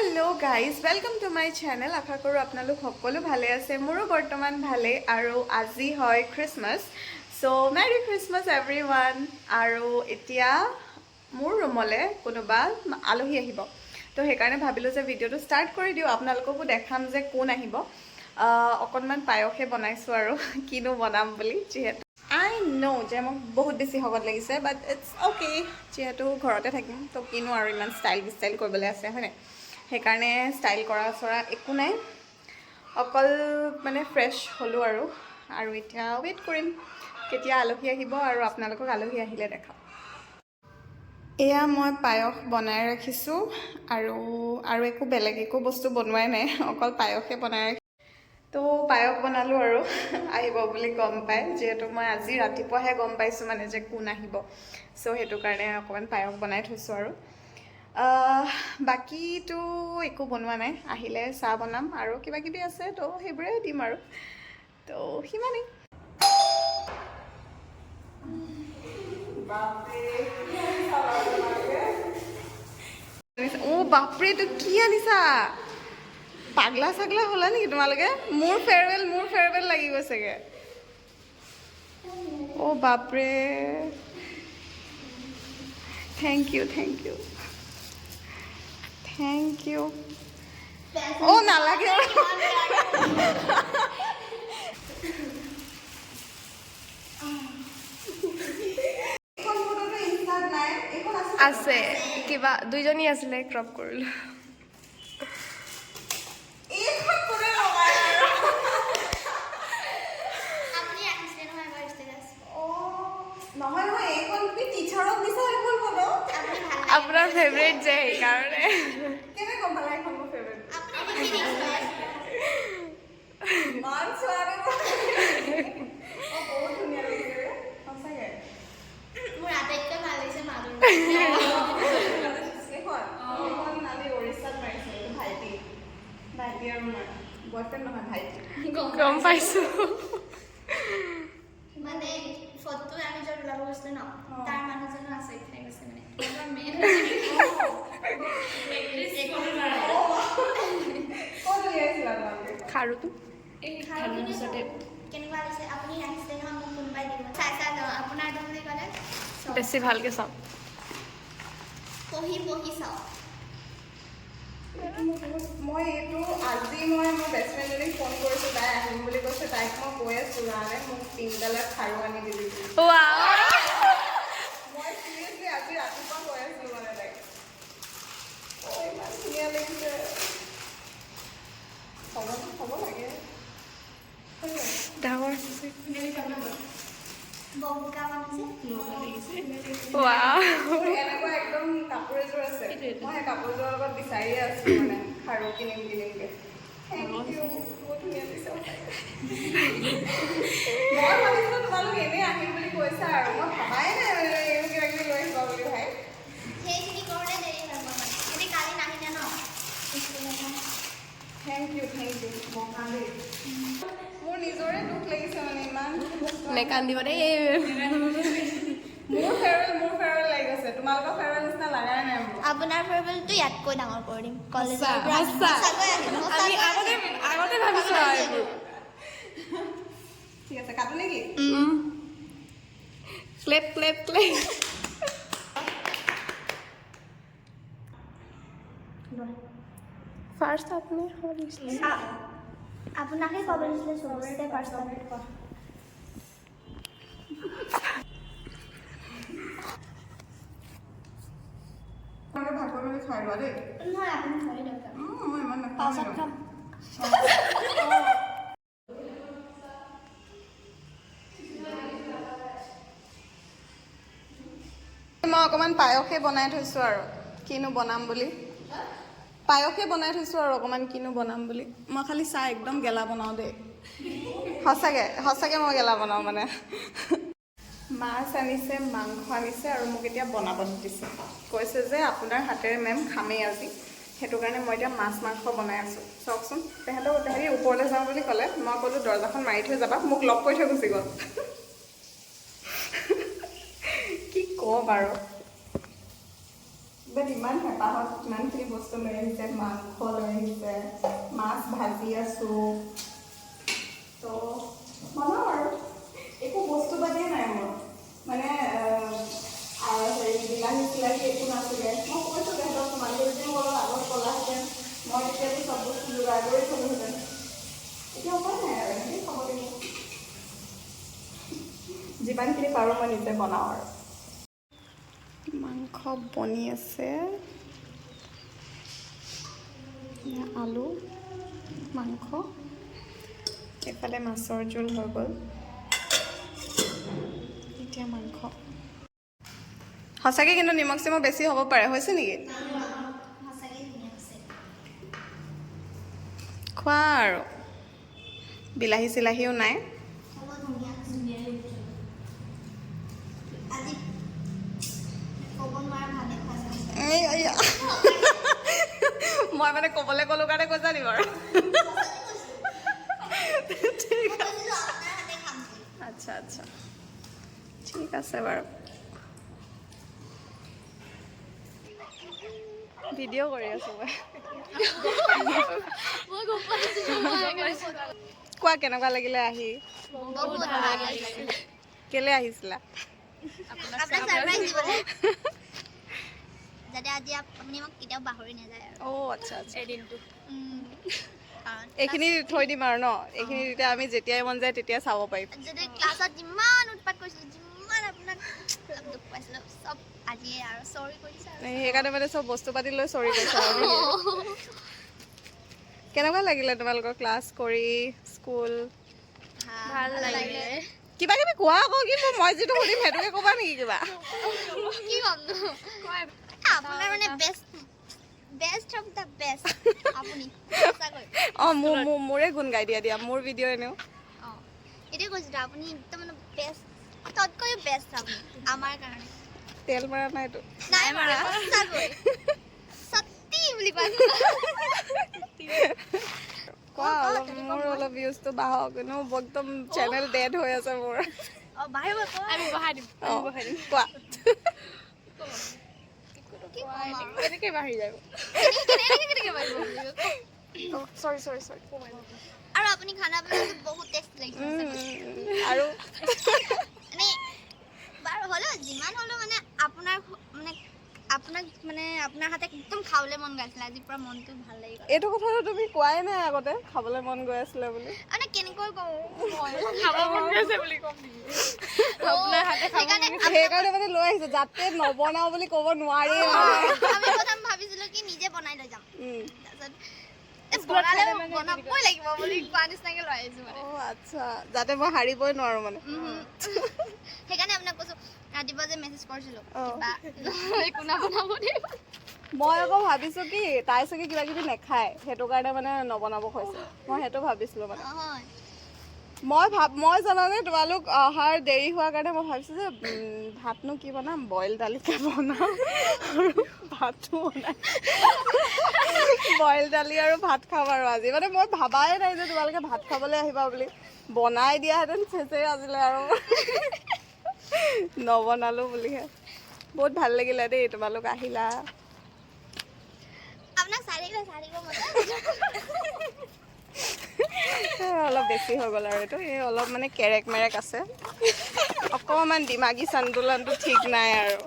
Hello guys welcome to my channel आशा करूँ आपनालोक सकलो भाले आछे मोरो बर्तमान भाले आरो आजि हय क्रिसमास सो मेरी क्रिसमास एवरीवन आरो एतिया मोर रूमले कोनोबा आलही आहिब तो हेकारणे भाबिलो जे भिडिओটো स्टार्ट करि दिउ आपनालोकको देखाम जे कोन आहिब अकनमान पायसे बनाइছো आरो किनो बनाम बुली जेहेतु आई नो जे मक बहुत बेसि हगत लागिसे बाट इट्स ओके जेहेतु घरते থাকিম तो किनो आरो इमान स्टाइल करबले आछे हने हेकारणे स्टाइल करा सरा एकु नाइ अकल माने फ्रेश हलो आरो इतिया वेट करिम केতিয়া आलही आहिब आरो आपनालोকক आलही आहिले देखाम एया मैं पायस बनाय राखिছো आरो एकु बेलेग एकु बस्तु बनवाय नाइ अकल पायसे बनाय तो पायस बनालो आरो आहिब बुली गम पाय जेहेतु मैं आज रातिपुवाहे गम पाइছো माने जे कोन आहिब सो हेतु कारणे अकमान पायस बनाय थैছো आरो बाकी तो एकु बनवा नाइ आहिले चा बनाम आरो किबा किबि आछे तो हेबरे दिम आरो तो हिमाने ओ बापरे तो की आनिसा पागला सागला होला नेকি তোমালোকে मोर फेयरवेल লাগি গৈছেগে ओ बापरे थैंक यू ओ नालागे আছে কিবা দুইজনী আছিলে ক্ৰপ কৰিলো अपना फेवरेट जे कारण केने गम पाला এখন মোৰ फेवरेट মান সোৱাৰে ओ বহুত ধুনীয়া লাগিছে সঁচাকে মোৰ আটাইতকৈ ভাল লাগিছে মাদুৰ এখন নালি ওড়িশাত মাৰিছে ভাইটি আৰু মোৰ বয়ফ্ৰেণ্ড নহয় ভাইটি গম পাইছো মানে ফটো আমি যত ওলাব গৈছিলো ন তাৰ মানুহজনো আছে এখানে গৈছে মানে তোমাৰ মেইন খাৰুটো এই খাৰুটো নিছতে কেনেকুৱা লাগিছে আপুনি আহিছে নহয় মোক কোনবাই দিব চাই আপোনাৰ দমনে গলে বেছি ভালকে চাও পহি চাও মই এটো আজি মই মোৰ বেষ্ট ফ্ৰেণ্ডলৈ ফোন কৰিছো তাই আহিম বুলি কৈছে তাইক মই কৈ আছো মানে মোক তিনডালা খাৰু আনি দিবি ওৱাও মই সিৰিয়াসলি আজি ৰাতিপুৱা কৈ আছো মানে তাইক ওই ইমান ধুনীয়া লাগিছে হ'ব লাগে ডাঙৰ আছে বগা মানে ওৱাও এনেকুৱা একদম কাপোৰ এযোৰ আছে মই কাপোৰযোৰৰ লগত বিচাৰি আছো মানে খাৰু কিনিমকে বহুত ধুনীয়া দিছে মই ভাবিছিলো তোমালোক এনে আহিম বুলি কৈছা আৰু মই ভাবাই নাই এইবোৰ কিবা কিবি লৈ আহিবা বুলি ভাই সেইখিনি কৰোঁতে দেৰি হ'ব মানে কালি নাহিলে ন থেংক ইউ মোৰ নিজৰে দুখ লাগিছে মানে ইমান নেকান্দিব দেই মোৰ ফেৰৱেল লাগি গৈছে তোমালোকৰ ফেৰৱেল নিচিনা লাগাই নাই আপোনাৰ ফেৰৱেলটো ইয়াতকৈ ডাঙৰ কৰি দিম কলেজৰ পৰা আমি আগতে ভাবিছো আৰু ঠিক আছে কাটো নেকি ক্লেপ ফার্স্ট আপনি হলিছে আপনাকে কবে দিলে সবচেয়ে ফার্স্ট আপনি মানে ভাগ করে খাইবা দেই না আপনি খাই দরকার মই ইমান না পাছত খাম মই অকমান পায়সে বনাই থৈছো আৰু কিনো বনাম বুলি পায়সে বনাই থৈছো আৰু অকমান কিনো বনাম বুলি মই খালি চাহ একদম গেলা বনাও দে সঁচাকে মই গেলা বনাও মানে মাছ আনিছে মাংস আনিছে আৰু মোক এতিয়া বনাব দিছে কৈছে যে আপোনাৰ হাতেৰে মেম খামেই আজি হেতু কাৰণে মই এতিয়া মাছ মাংস বনাই আছো চাওকচোন তেহেঁতি ওপৰলৈ যাওঁ বুলি ক'লে মই ক'লো দৰজাখন মাৰি থৈ যাবা মোক লক কৰি থৈ গুচি গ'ল কি ক'ম আৰু বাট ইমান হেঁপাহত ইমানখিনি বস্তু লৈ আহিছে, মাংস লৈ আহিছে, মাছ ভাজি আছোঁ, তো বনাওঁ আৰু একো বস্তু বাদেই নাই মোৰ, মানে হেৰি বিলাহী চিলাহী একো নাছিলে। মই কৈছোঁ তেহেঁতক তোমালোকে যদি মোৰ অলপ আগত ক'লাহেঁতেন মই তেতিয়াতো চব বস্তু যোগাৰ কৰি থলোহেঁতেন। এতিয়া উপায় নাই আৰু এনেকৈ খাব লাগিব, যিমানখিনি পাৰোঁ মই নিজে বনাওঁ আৰু। মাংস বনি আছে, আলু মাংস, এইফালে মাছৰ জোল হৈ গ'ল, এতিয়া মাংস। সঁচাকৈ কিন্তু নিমখ চিমখ বেছি হ'ব পাৰে, হৈছে নেকি? খোৱা আৰু বিলাহী চিলাহীও নাই। মই মানে ক'বলৈ ক'লো কাৰণে কৈছা নি বাৰু? আচ্ছা আচ্ছা, ঠিক আছে বাৰু। ভিডিঅ' কৰি আছোঁ মই। কোৱা কেনেকুৱা লাগিলে আহি? কেলে আহিছিলা? যাতে আজি আপুনি মোক কেতিয়াও পাহৰি নাযায় আৰু। অ' আচ্ছা আচ্ছা, এদিনটো এইখিনি থৈ দিম আৰু ন? এইখিনি তেতিয়া আমি যেতিয়াই মন যায় তেতিয়া চাব পাৰিম। যদি ক্লাছত যিমান উৎপাত কৰিছিলোঁ, যিমান আপোনাক দুখ পাইছিলোঁ, চব আজিয়ে আৰু চৰি কৰিছে আৰু। সেইকাৰণে মানে চব বস্তু পাতি লৈ চৰি কৈছে আৰু। কেনেকুৱা লাগিলে তোমালোকৰ ক্লাছ কৰি, স্কুল? ভাল লাগিলে। কিবা কিবি কোৱা আকৌ, কি মই যিটো সুধিম সেইটোকে ক'বা নেকি কিবা? কি ক'ম আপোনাৰ মানে বেষ্ট অফ দ্য বেষ্ট আপুনি সঁচাকৈ। অঁ মোৰে গুণ গাই দিয়া মোৰ ভিডিঅ' এনেও। অঁ এইটোৱে কৈছিলোঁ, আপুনি একদম মানে বেষ্ট, ততকৈও বেষ্ট আপুনি আমাৰ কাৰণে। তেল মৰা নাইতো? নাই মাৰা, সঁচাকৈ সত্যি বুলি কৈছোঁ। কোৱা অলপ, মোৰ অলপ ভিউজটো বাঢ়ক, এনেও একদম চেনেল ডেড হৈ আছে মোৰ। অঁ বাঢ়িব, আমি বঢ়াই দিম। অঁ কোৱা। কি ক'ম আৰু? কেনেকৈ বাঢ়ি যাব? কেনেকৈ বাঢ়িব? চৰি আৰু আপুনি খানা বনাইছে বহুত টেষ্টি লাগিছে আৰু মানে বাৰু হ'লেও যিমান হ'লেও মানে আপোনাক মানে আপোনাৰ হাতে একদম খাবলৈ মন গৈ আছিলে, আজিৰ পৰা মনটো ভাল লাগি গ'ল। এইটো কথাটো তুমি কোৱাই নাই আগতে, খাবলৈ মন গৈ আছিলে বুলি। মানে কেনেকৈ কওঁ, খাব মন গৈছে বুলি ক'ম নেকি? আপোনাৰ হাতে সেইকাৰণে মানে লৈ আহিছোঁ, যাতে নবনাও বুলি ক'ব নোৱাৰি। আমি প্ৰথম ভাবিছিলোঁ কি নিজে বনাই লৈ যাম, তাৰপিছত বনাবই লাগিব বুলি কোৱা নিচিনাকৈ লৈ আহিছোঁ মানে। অঁ আচ্ছা, যাতে মই হাৰিবই নোৱাৰোঁ মানে। সেইকাৰণে আপোনাক কৈছোঁ, ৰাতিপুৱা যে মেছেজ কৰিছিলোঁ কিবা একো নবনাব দেই। মই আকৌ ভাবিছোঁ কি তাই চাগে কিবা কিবি নেখায়, সেইটো কাৰণে মানে নবনাব কৈছে, মই সেইটো ভাবিছিলোঁ মানে। মই জানানে তোমালোক অহাৰ দেৰি হোৱাৰ কাৰণে মই ভাবিছোঁ যে ভাতনো কি বনাম, বইল দালিকে বনাম আৰু ভাতো বনাম, বইল দালি আৰু ভাত খাম আৰু আজি। মানে মই ভাবাই নাই যে তোমালোকে ভাত খাবলৈ আহিবা বুলি, বনাই দিয়াহেঁতেন চেচেই আছিলে আৰু। নবনালোঁ বুলিহে। বহুত ভাল লাগিলে দেই তোমালোক আহিলা। আপোনাক অলপ বেছি হৈ গ'ল আৰু এইটো, এই অলপ মানে কেৰেক মেৰেক আছে, অকণমান ডিমাগী সন্তুলনটো ঠিক নাই আৰু।